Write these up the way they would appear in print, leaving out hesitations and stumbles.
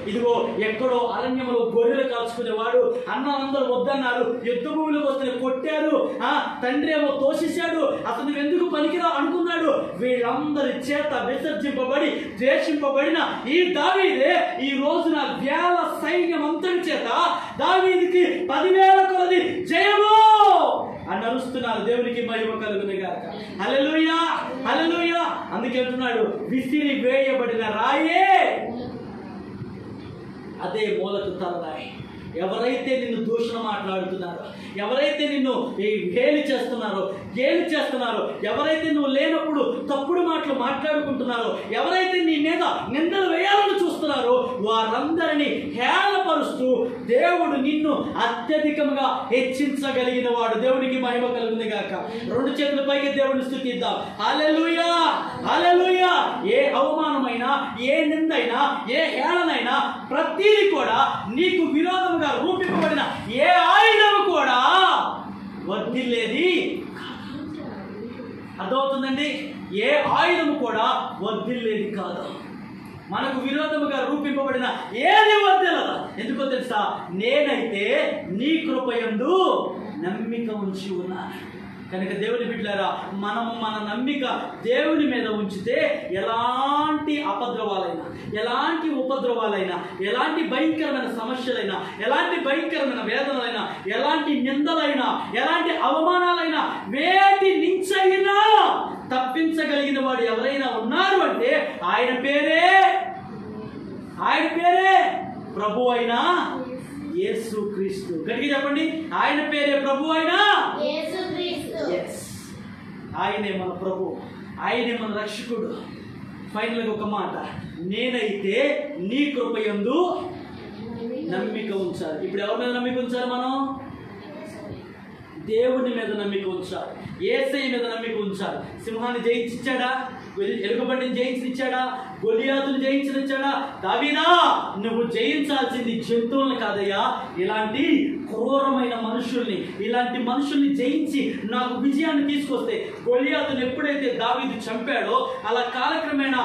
ఇదిగో ఎక్కడో అరణ్యములో గొర్రెలు కాల్చుకునేవాడు, అన్నందరూ వద్దన్నారు, యుద్ధ భూమిలోకి వస్తే కొట్టారు, తండ్రి ఏమో తోసేశాడు, అతను ఎందుకు పనికిరా అనుకున్నాడు. వీళ్ళందరి చేత విసర్జింపబడి ద్వేషింపబడిన ఈ దావీదే ఈ రోజున వేల సైన్యం అంతటి చేత దావీదుకి 10,000 కొలది జయము అని అరుస్తున్నారు. దేవునికి మహిమ కలుగును గాక. హల్లెలూయా, హల్లెలూయా. అందుకే అంటున్నాడు, విసిరి వేయబడిన రాయే అదే మూలకు తలరాయి. ఎవరైతే నిన్ను దూషణ మాట్లాడుతున్నారో, ఎవరైతే నిన్ను గేలి చేస్తున్నారో, ఎవరైతే నువ్వు లేనప్పుడు తప్పుడు మాటలు మాట్లాడుకుంటున్నారో, ఎవరైతే నీ మీద నిందలు వేయాలని చూస్తున్నారో, వారందరినీ హేళనపరుస్తూ దేవుడు నిన్ను అత్యధికంగా హెచ్చించగలిగిన వాడు. దేవునికి మహిమ కలుగుతుంది గాక. 2 చేతుల పైకి దేవుడిని స్తుతిద్దాం. హల్లెలూయా, హల్లెలూయా. ఏ అవమానమైనా, ఏ నిందైనా, ఏ హేళనైనా ప్రతిదీ కూడా నీకు విరోధంగా రూపింపబడిన ఏ ఆయుధము కూడా వర్ధిల్లేది. అర్థమవుతుందండి? ఏ ఆయుధము కూడా వర్ధిల్లేది కాదు. మనకు విరోధముగా రూపింపబడిన ఏది వర్ధిల్లదు. ఎందుకో తెలుసా? నేనైతే నీ కృపయందు నమ్మిక ఉంచి ఉన్నాను. కనుక దేవుని బిడ్డలారా, మనము మన నమ్మిక దేవుని మీద ఉంచితే ఎలాంటి అపద్రవాలైనా, ఎలాంటి ఉపద్రవాలైనా, ఎలాంటి భయంకరమైన సమస్యలైనా, ఎలాంటి భయంకరమైన వేదనలైనా, ఎలాంటి నిందలైనా, ఎలాంటి అవమానాలైనా వేటి నుంచైనా తప్పించగలిగిన వాడు ఎవరైనా ఉన్నారు అంటే ఆయన పేరే ప్రభు అయిన యేసుక్రీస్తు. గట్టిగా చెప్పండి, ఆయన పేరే ప్రభు అయిన ఆయనే మన ప్రభు, ఆయనే మన రక్షకుడు. ఫైనల్గా ఒక మాట, నేనైతే నీ కృపయందు నమ్మిక ఉంచాలి. ఇప్పుడు ఎవరి మీద నమ్మిక ఉంచాలి? మనం దేవుని మీద నమ్మిక ఉంచాలి, యేసయ్య మీద నమ్మిక ఉంచాలి. సింహాన్ని జయించాడా? ఎలుగుబంటిని జయించినిచ్చాడా? గొలియాతుని జయించినిచ్చాడా? దావీదా, నువ్వు జయించాల్సింది జంతువులను కాదయ్యా, ఇలాంటి క్రూరమైన మనుషుల్ని, ఇలాంటి మనుషుల్ని జయించి నాకు విజయాన్ని తీసుకొస్తే. గొలియాతుని ఎప్పుడైతే దావీదు చంపాడో అలా కాలక్రమేణా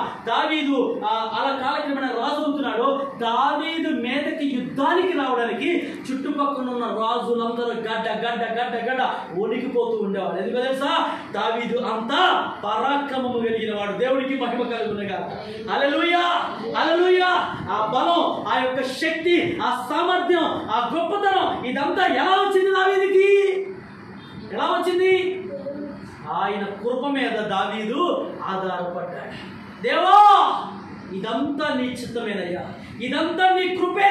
రాజు అవుతున్నాడో, దావీదు మీదకి యుద్ధానికి రావడానికి చుట్టుపక్కల ఉన్న రాజులందరూ గడ్డ వణికిపోతూ ఉండేవాడు. ఎందుకు తెలుసా? దావీదు అంతా పరాక్రమము కలిగిన వాడు. దేవుడికి మహిమ కలుగునుగా. హల్లెలూయా, హల్లెలూయా. ఆ బలం, ఆ యొక్క శక్తి, ఆ సామర్థ్యం, ఆ గొప్పతనం ఇదంతా ఎలా వచ్చింది దావీదుకి? ఎలా వచ్చింది? ఆయన కృప మీద దావీదు ఆధారపడ్డాడు. దేవా, ఇదంతా నీ చిత్తమేనయ్యా, ఇదంతా నీ కృపే.